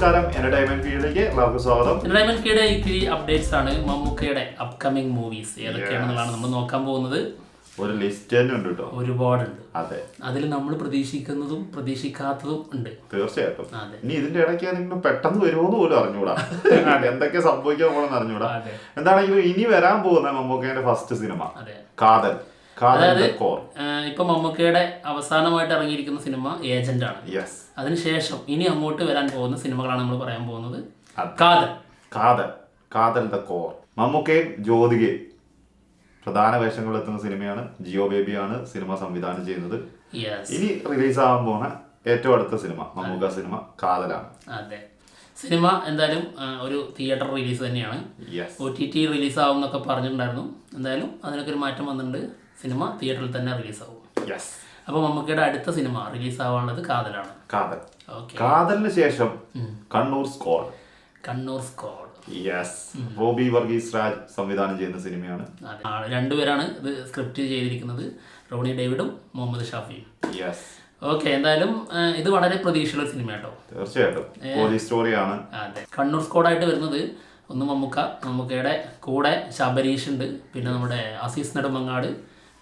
നമസ്കാരം, എന്റർടൈൻമെന്റ് ഫീൽഡിലേക്ക് എല്ലാവർക്കും സ്വാഗതം. എന്റർടൈൻമെന്റ് ഫീൽഡ് ഇത്തിരി അപ്ഡേറ്റ്സ് ആണ്. മമ്മൂക്കയുടെ അപ്കമിങ് മൂവീസ് ഏതൊക്കെയാണെന്നുള്ളതാണ് നമ്മൾ നോക്കാൻ പോകുന്നത്. ഒരു ലിസ്റ്റ് തന്നെ ഉണ്ട് കേട്ടോ, ഒരുപാടുണ്ട്. അതെ, അതിൽ നമ്മൾ പ്രതീക്ഷിക്കുന്നതും പ്രതീക്ഷിക്കാത്തതും ഉണ്ട്. തീർച്ചയായിട്ടും. ഇനി ഇതിന്റെ ഇടയ്ക്ക് എന്തെങ്കിലും പെട്ടെന്ന് വരുമോന്ന് പോലും അറിഞ്ഞൂടാ, എന്തൊക്കെ സംഭവിക്കാൻ പോകണമെന്ന് അറിഞ്ഞൂടാ. എന്താണെങ്കിലും ഇനി വരാൻ പോകുന്ന മമ്മൂക്കയുടെ ഫസ്റ്റ് സിനിമ കാതൽ. അതായത് ഇപ്പൊ മമ്മൂക്കയുടെ അവസാനമായിട്ട് ഇറങ്ങിയിരിക്കുന്ന സിനിമ ഏജന്റ് ആണ്. അതിനുശേഷം ഇനി അങ്ങോട്ട് വരാൻ പോകുന്ന സിനിമകളാണ് നമ്മൾ പറയാൻ പോകുന്നത്. കാതൽ, കാതൽ, കാതൽ ദ കോർ. മമ്മൂക്കയും ജ്യോതികയും പ്രധാന വേഷങ്ങളിൽ എത്തുന്ന സിനിമയാണ്. ജിയോ ബേബിയാണ് സിനിമ സംവിധാനം ചെയ്യുന്നത്. ഇനി റിലീസ് ആവാൻ പോകുന്ന ഏറ്റവും അടുത്ത സിനിമ മമ്മൂക്ക സിനിമ കാതലാണ്. അതെ, സിനിമ എന്തായാലും ഒരു തിയേറ്റർ റിലീസ് തന്നെയാണ്. OTT റിലീസ് ആവും എന്നൊക്കെ പറഞ്ഞിട്ടുണ്ടായിരുന്നു. എന്തായാലും അതിനൊക്കെ ഒരു മാറ്റം വന്നിട്ടുണ്ട്. സിനിമ തിയേറ്ററിൽ തന്നെ റിലീസാവും. അപ്പോൾ മമ്മൂക്കയുടെ അടുത്ത സിനിമ റിലീസ് ആവാനുള്ളത് കാതലാണ്. കാതൽ. കാതലിന് ശേഷം കണ്ണൂർ സ്ക്വാഡ്. കണ്ണൂർ സ്ക്വാഡ്, റോബി വർഗീസ് രാജ് സംവിധാനം ചെയ്യുന്ന സിനിമയാണ്. രണ്ടുപേരാണ് ഇത് സ്ക്രിപ്റ്റ് ചെയ്തിരിക്കുന്നത്, റോണി ഡേവിഡും മുഹമ്മദ് ഷാഫിയും. ഓക്കെ, എന്തായാലും ഇത് വളരെ പ്രതീക്ഷയുള്ള സിനിമ കേട്ടോ. തീർച്ചയായിട്ടും പോലീസ് സ്റ്റോറിയാണ്. അതെ, കണ്ണൂർ സ്ക്വാഡായിട്ട് വരുന്നത് ഒന്ന് മമ്മൂക്കയുടെ കൂടെ ശബരീഷ് ഉണ്ട്, പിന്നെ നമ്മുടെ അസീസ് നെടുമങ്ങാട്,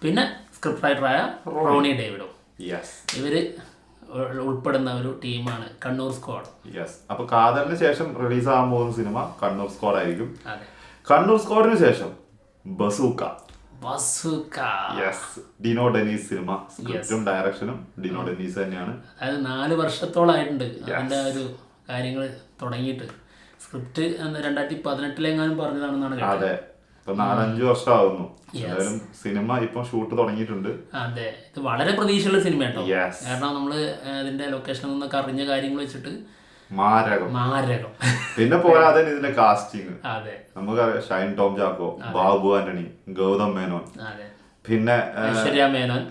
പിന്നെ സ്ക്രിപ്റ്റ് റൈറ്ററായ റോണി ഡേവിഡും. ഇവര് ഉൾപ്പെടുന്ന ഒരു ടീമാണ് കണ്ണൂർ സ്ക്വാഡ്. അപ്പൊ കാതലിന് ശേഷം റിലീസ് ആകാൻ പോകുന്ന സിനിമ കണ്ണൂർ സ്ക്വാഡ് ആയിരിക്കും. കണ്ണൂർ സ്ക്വാഡിന് ശേഷം ബസൂക്ക. ഡിനോ ഡെനീസ് സിനിമ. സ്ക്രിപ്റ്റും ഡയറക്ഷനും ഡിനോ ഡെനീസ് തന്നെയാണ്. അതായത് 4 വർഷത്തോളായിട്ടുണ്ട് അതിന്റെ ഒരു കാര്യങ്ങൾ തുടങ്ങിയിട്ട്. സ്ക്രിപ്റ്റ് 2018 പറഞ്ഞതാണെന്നാണ് കേട്ടത്. 4-5 വർഷമാകുന്നു. എന്തായാലും സിനിമ ഇപ്പൊ ഷൂട്ട് തുടങ്ങിയിട്ടുണ്ട്. അതെ, ഇത് വളരെ പ്രതീക്ഷയുള്ള സിനിമ കേട്ടോ. കാരണം നമ്മള് ഇതിന്റെ ലൊക്കേഷനിൽ നിന്നൊക്കെ അറിഞ്ഞ കാര്യങ്ങൾ വെച്ചിട്ട് മാരകം. പിന്നെ പോരാതെ ഇതിന്റെ കാസ്റ്റിംഗ് നമുക്കറിയാം. ഷൈൻ ടോം ചാക്കോ, ബാബു ആന്റണി, ഗൗതം മേനോൻ, പിന്നെ ഐശ്വര്യ മേനോൻ,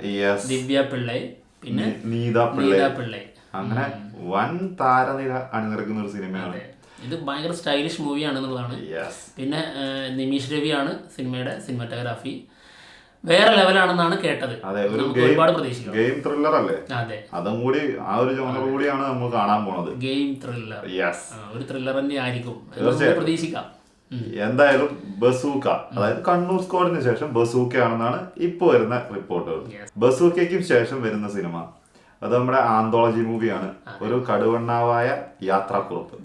ദിവ്യ പിള്ളൈ, പിന്നെ നീത പിള്ളൈ. അങ്ങനെ വൻ താരനിര അണിനിരക്കുന്ന ഒരു സിനിമയാണ്. ഇത് ഭയങ്കര സ്റ്റൈലിഷ് മൂവിയാണെന്നുള്ളതാണ്. പിന്നെ നിമീഷ് രവിയാണ് സിനിമയുടെ സിനിമാറ്റോഗ്രാഫി. വേറെ ലെവലാണെന്നാണ് കേട്ടത്. ഒരുപാട് പ്രതീക്ഷിക്കാം. ഗെയിം ത്രില്ലർ അല്ലേ? അതെ, അതും കൂടി ആ ഒരു ജോണർ കൂടിയാണ് നമ്മൾ കാണാൻ പോണത്. ഗെയിം ത്രില്ലർ, ഒരു ത്രില്ലർ തന്നെ ആയിരിക്കും, പ്രതീക്ഷിക്കാം. എന്തായാലും ബസൂക്ക, അതായത് കണ്ണൂർ സ്ക്വാഡിന് ശേഷം ബസൂക്കയാണെന്നാണ് ഇപ്പൊ വരുന്ന റിപ്പോർട്ടുകൾ. ബസൂക്കയ്ക്കും ശേഷം വരുന്ന സിനിമ അത് നമ്മുടെ ആന്തോളജി മൂവിയാണ്. ഒരു കടുവണ്ണാവായ യാത്രാക്കുറിപ്പ്.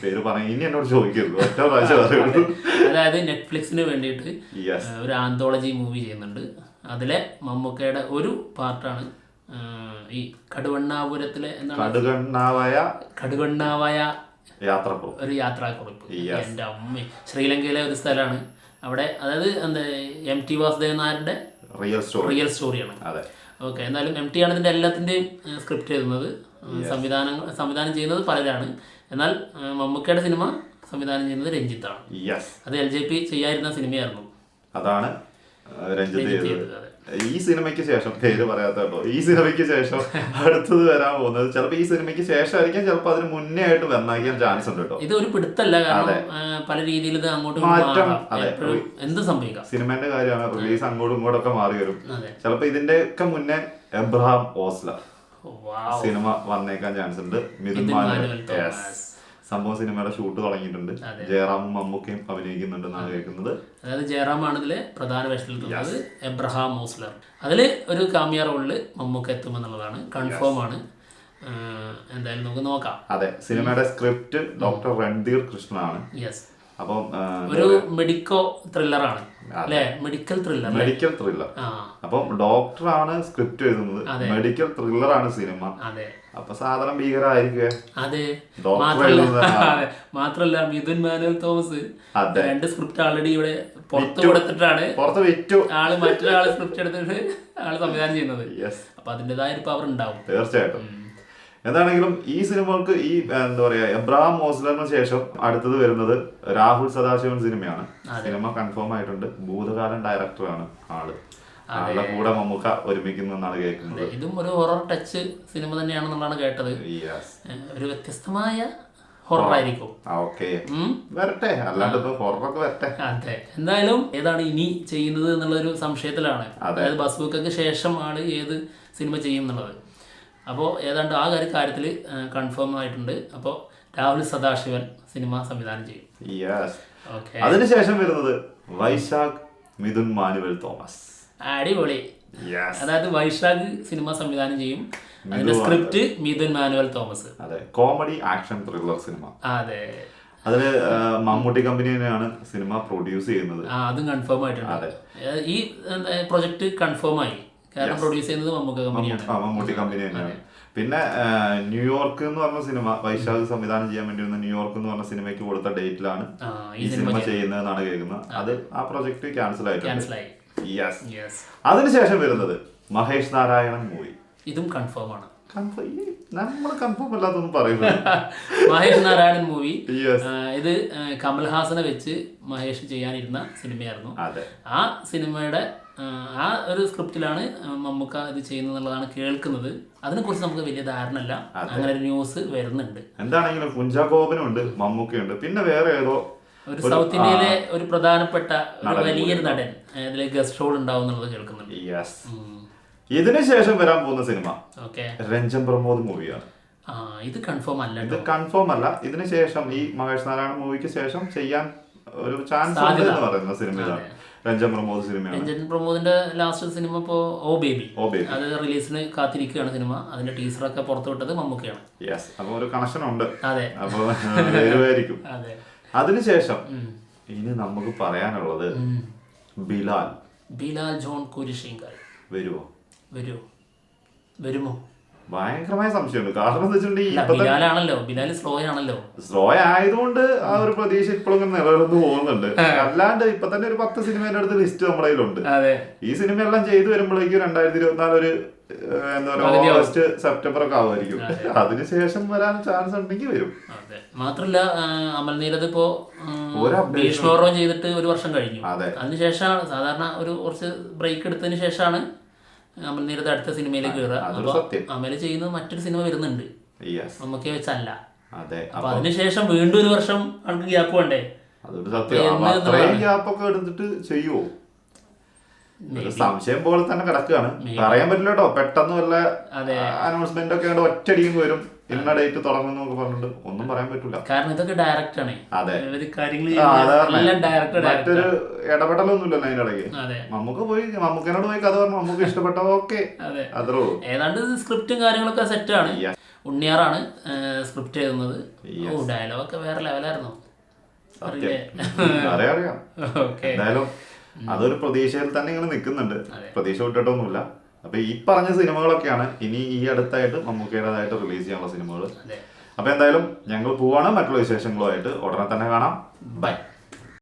പേര് പറയാൻ ഇനി എന്നോട് ചോദിക്കരുത്, ഒറ്റ പ്രാവശ്യം. അതായത് നെറ്റ്ഫ്ലിക്സിന് വേണ്ടിയിട്ട് ഒരു ആന്തോളജി മൂവി ചെയ്യുന്നുണ്ട്. അതിലെ മമ്മൂക്കയുടെ ഒരു പാർട്ടാണ് ഈ കടുവണ്ണാപുരത്തിലെ കടുവണ്ണാവായ ഒരു യാത്രാക്കുറിപ്പ്. എൻ്റെ അമ്മ, ശ്രീലങ്കയിലെ ഒരു സ്ഥലമാണ് അവിടെ. അതായത് എന്താ MT വാസുദേവൻ നായരുടെ റിയൽ സ്റ്റോറിയാണ്. ഓക്കെ, എന്തായാലും MT ആണ് ഇതിൻ്റെ എല്ലാത്തിൻ്റെയും സ്ക്രിപ്റ്റ് എഴുതുന്നത്. സംവിധാനം ചെയ്യുന്നത് പലരാണ്. എന്നാൽ മമ്മൂക്കയുടെ സിനിമ സംവിധാനം ചെയ്യുന്നത് രഞ്ജിത്താണ്. അത് LJP ചെയ്യാതിരുന്ന സിനിമയായിരുന്നു. അതാണ് രഞ്ജിത്ത്. ഈ സിനിമയ്ക്ക് ശേഷം, പേര് പറയാത്ത കേട്ടോ, ഈ സിനിമയ്ക്ക് ശേഷം അടുത്തത് വരാൻ പോകുന്നത് ചിലപ്പോൾ ഈ സിനിമയ്ക്ക് ശേഷമായിരിക്കും, ചിലപ്പോൾ അതിന് മുന്നേ ആയിട്ട് വന്നാക്കാൻ ചാൻസ് ഉണ്ട് കേട്ടോ. ഇത് ഒരു പിടുത്തല്ല, കാരണം പല രീതിയിൽ ഇത് അങ്ങോട്ട് മാറ്റം എന്ത് സംഭവിക്കാം. സിനിമന്റെ കാര്യമാണ്, റിലീസ് അങ്ങോട്ടും ഇങ്ങോട്ടൊക്കെ മാറി വരും. ചിലപ്പോൾ ഇതിന്റെ ഒക്കെ മുന്നേ എബ്രഹാം ഓസ്ലർ സിനിമ വന്നേക്കാൻ ചാൻസ് ഉണ്ട്. മിഥുൻ മാനുവൽ. സംഭവം സിനിമയുടെ ഷൂട്ട് തുടങ്ങിയിട്ടുണ്ട്. ജയറാമും മമ്മൂക്കയും അഭിനയിക്കുന്നുണ്ടെന്നാണ് കേൾക്കുന്നത്. അതായത് ജയറാമാണ് ഇതിലെ പ്രധാന വേഷത്തിലെത്തുന്നത്. എബ്രഹാം ഓസ്ലർ അതിൽ ഒരു കാമിയ റോളില് മമ്മൂക്ക എത്തുമെന്നുള്ളതാണ്, കൺഫേം ആണ്. എന്തായാലും നമുക്ക് നോക്കാം. അതെ, സിനിമയുടെ സ്ക്രിപ്റ്റ് ഡോക്ടർ രൺധീർ കൃഷ്ണനാണ്. അപ്പം ഒരു മെഡിക്കോ ത്രില്ലറാണ് അല്ലേ? Medical thriller. അപ്പം ഡോക്ടറാണ് സ്ക്രിപ്റ്റ് എഴുതുന്നത്, മെഡിക്കൽ ത്രില്ലറാണ് സിനിമ. അപ്പൊ സാധാരണ ഭീകരമായിരിക്കും. അതെ, മാത്രല്ല മിഥുൻ മാനുവൽ തോമസ് 2 സ്ക്രിപ്റ്റ് ആൾറെഡി ഇവിടെ പുറത്ത് വിറ്റു. മറ്റൊരാള് സ്ക്രിപ്റ്റ് എടുത്തിട്ട് സംവിധാനം ചെയ്യുന്നത്. അപ്പൊ അതിൻ്റെതായ ഒരു പവർ ഉണ്ടാവും തീർച്ചയായിട്ടും. എന്താണെങ്കിലും ഈ സിനിമകൾക്ക് ഈ എന്താ പറയാ, എബ്രഹാം ഓസ്ലറിന് ശേഷം അടുത്തത് വരുന്നത് രാഹുൽ സദാശിവൻ സിനിമയാണ്. സിനിമ കൺഫേം ആയിട്ടുണ്ട്. ഭൂതകാലൻ ഡയറക്ടറാണ് ആള്. ആളുടെ കൂടെ മമ്മൂക്ക ഒരുമിക്കുന്നെന്നാണ് കേൾക്കുന്നത്. ഇതും ഒരു ഹൊറർ ടച്ച് സിനിമ തന്നെയാണെന്നുള്ളതാണ് കേട്ടത്. ഒരു വ്യത്യസ്തമായ ഹൊറർ ആയിരിക്കും. വരട്ടെ, അല്ലാണ്ട് ഹൊററൊക്കെ വരട്ടെ. അതെ, എന്തായാലും ഏതാണ് ഇനി ചെയ്യുന്നത് എന്നുള്ളൊരു സംശയത്തിലാണ്. അതായത് ബസൂക്കയ്ക്ക് ശേഷം ആള് ഏത് സിനിമ ചെയ്യും എന്നുള്ളത്. അപ്പോൾ ഏതാണ്ട് ആ കാര്യത്തിൽ കൺഫേം ആയിട്ടുണ്ട്. അപ്പോൾ രാഹുൽ സദാശിവൻ സിനിമ സംവിധാനം ചെയ്യും. ഓക്കെ, അതിനുശേഷം വരുന്നത് വൈശാഖ് മിഥുൻ മാനുവൽ തോമസ്. അടിപൊളി. അതായത് വൈശാഖ് സിനിമ സംവിധാനം ചെയ്യും, അതിന്റെ സ്ക്രിപ്റ്റ് മിഥുൻ മാനുവൽ തോമസ്. അതെ, കോമഡി ആക്ഷൻ ത്രില്ലർ സിനിമ. അതെ, അതില് മമ്മൂട്ടി കമ്പനി തന്നെയാണ് സിനിമ പ്രൊഡ്യൂസ് ചെയ്യുന്നത്. അതും കൺഫേം ആയിട്ടുണ്ട്. ഈ പ്രൊജക്ട് കൺഫേം ആയി, കാരണം പ്രൊഡ്യൂസ് ചെയ്യുന്നത് മമ്മൂട്ടി കമ്പനി തന്നെയാണ്. പിന്നെ ന്യൂയോർക്ക് എന്ന് പറഞ്ഞ സിനിമ വൈശാഖ് സംവിധാനം ചെയ്യാൻ വേണ്ടി വന്ന ന്യൂയോർക്ക് എന്ന് പറഞ്ഞ സിനിമയ്ക്ക് കൊടുത്ത ഡേറ്റിലാണ് ഈ സിനിമ ചെയ്യുന്നതെന്നാണ് കേൾക്കുന്നത്. അത് ആ പ്രൊജക്ട് ക്യാൻസൽ ആയിട്ടുണ്ട്. അതിനുശേഷം വരുന്നത് മഹേഷ് നാരായണൻ മൂവി. ഇതും കൺഫേം ആണ്. നമ്മൾ കൺഫേം അല്ലാത്തൊന്നും പറയുന്നത്. മഹേഷ് നാരായണൻ മൂവി, ഇത് കമൽഹാസനെ വെച്ച് മഹേഷ് ചെയ്യാനിരുന്ന സിനിമയായിരുന്നു. ആ സിനിമയുടെ ആ ഒരു സ്ക്രിപ്റ്റിലാണ് മമ്മൂക്ക ഇത് ചെയ്യുന്നത് എന്നുള്ളതാണ് കേൾക്കുന്നത്. അതിനെക്കുറിച്ച് നമുക്ക് വലിയ ധാരണ ഇല്ല, അങ്ങനെ ഒരു ന്യൂസ് വരുന്നുണ്ട്. എന്താണെങ്കിലും കുഞ്ചാക്കോബനുണ്ട്, മമ്മൂക്കയുണ്ട്, പിന്നെ വേറെ ഏതോ ഒരു സൗത്ത് ഇന്ത്യയിലെ ഒരു പ്രധാനപ്പെട്ട ഒരു വലിയൊരു നടൻ ഇതിൽ ഗസ്റ്റ് റോൾ ഉണ്ടാവും എന്നുള്ളത് കേൾക്കുന്നുണ്ട്. ഇതിനുശേഷം വരാൻ പോകുന്ന സിനിമ രഞ്ജൻ പ്രമോദ് മൂവിയാണ്. ഇത് കൺഫേം അല്ല. ഇത് കൺഫേം അല്ല. ഇതിനുശേഷം ഈ മഹേഷ് നാരായണൻ മൂവിക്ക് ശേഷം ചെയ്യാൻ ഒരു ചാൻസ് ഉണ്ട് എന്ന് പറയുന്ന സിനിമയാണ് രഞ്ജൻ പ്രമോദ് സിനിമയാണ്. രഞ്ജൻ പ്രമോദിന്റെ ലാസ്റ്റ് സിനിമ ഇപ്പോ ഓ ബേബി, അത് റിലീസിന് കാത്തിരിക്കുകയാണ് സിനിമ. അതിന്റെ ടീസറൊക്കെ പുറത്തു വിട്ടത് മമ്മൂക്കയാണ്. അപ്പൊ ഒരു കണക്ഷൻ ഉണ്ട്. അതെ, അപ്പൊ വരുമായിരിക്കും. അതിനുശേഷം ഇനി നമുക്ക് പറയാനുള്ളത് ബിലാൽ ജോൺ കുരിശിങ്കൽ വരുമോ? ഭയങ്കരമായ സംശയമുണ്ട്. കാരണം എന്താ വെച്ചിട്ടുണ്ടെങ്കിൽ സ്ലോ ആയതുകൊണ്ട് ആ ഒരു പ്രതീക്ഷ ഇപ്പോഴും നിലനിന്ന് പോകുന്നുണ്ട്. അല്ലാണ്ട് ഇപ്പൊ തന്നെ ഒരു 10 സിനിമയുടെ അടുത്ത് ലിസ്റ്റ് നമ്മുടെ കയ്യിലുണ്ട്. ഈ സിനിമ എല്ലാം ചെയ്തു വരുമ്പോഴേക്കും 2024 ഒരു എന്താ പറയുക ഓഗസ്റ്റ് സെപ്റ്റംബർ ഒക്കെ ആവുമായിരിക്കും. അതിനുശേഷം വരാൻ ചാൻസ് ഉണ്ടെങ്കിൽ വരും. മാത്രല്ല അമൽനീരത് ഇപ്പോ ഭീഷ്മോർവം ചെയ്തിട്ട് 1 വർഷം കഴിഞ്ഞു. അതിനുശേഷമാണ് സാധാരണ ഒരു കുറച്ച് ബ്രേക്ക് എടുത്തതിന് ശേഷമാണ് അമൽനീരത് അടുത്ത സിനിമയിലേക്ക് കയറുക. അപ്പൊ അമൽ ചെയ്യുന്നത് മറ്റൊരു സിനിമ വരുന്നുണ്ട് നമുക്ക് വെച്ചല്ല. അപ്പൊ അതിനുശേഷം വീണ്ടും 1 വർഷം ആൾക്ക് ഗ്യാപ്പ് വേണ്ടേ? അതൊരു സത്യം. ഗ്യാപ്പൊക്കെ എടുത്തിട്ട് ചെയ്യുവോ? സംശയം പോലെ തന്നെ കിടക്കുകയാണ്. പറയാൻ പറ്റില്ല കേട്ടോ. പെട്ടെന്ന് വല്ല അനൗൺസ്മെന്റ് ഒക്കെ ഒറ്റയടിയും വരും, ഇന്ന ഡേറ്റ് തുടങ്ങുന്നൊക്കെ പറഞ്ഞിട്ട് ഒന്നും പറയാൻ പറ്റില്ല. കാരണം ഇതൊക്കെ ഡയറക്റ്റ് ആണ്. മറ്റൊരു ഇടപെടലൊന്നുമില്ലല്ലോ അതിന്റെ ഇടയ്ക്ക്. മമ്മൂക്കനോട് പോയി കഥ പറഞ്ഞു, മമ്മൂക്ക് ഇഷ്ടപ്പെട്ട ഓക്കെ, അത്രേ ഉള്ളൂ. ഏതാണ്ട് സ്ക്രിപ്റ്റും കാര്യങ്ങളൊക്കെ സെറ്റ് ആണ്. ഉണ്ണിയാറാണ് സ്ക്രിപ്റ്റ് എഴുതുന്നത്. ഡയലോഗൊക്കെ വേറെ ലെവലായിരുന്നു. അറിയാം. എന്തായാലും അതൊരു പ്രതീക്ഷയിൽ തന്നെ ഇങ്ങനെ നിൽക്കുന്നുണ്ട്. പ്രതീക്ഷ വിട്ടിട്ടൊന്നുമില്ല. അപ്പൊ ഈ പറഞ്ഞ സിനിമകളൊക്കെയാണ് ഇനി ഈ അടുത്തായിട്ട് മമ്മൂക്കയുടേതായിട്ട് റിലീസ് ചെയ്യാനുള്ള സിനിമകൾ. അപ്പൊ എന്തായാലും ഞങ്ങൾ പോവാണ്. മറ്റുള്ള വിശേഷങ്ങളുമായിട്ട് ഉടനെ തന്നെ കാണാം. ബൈ.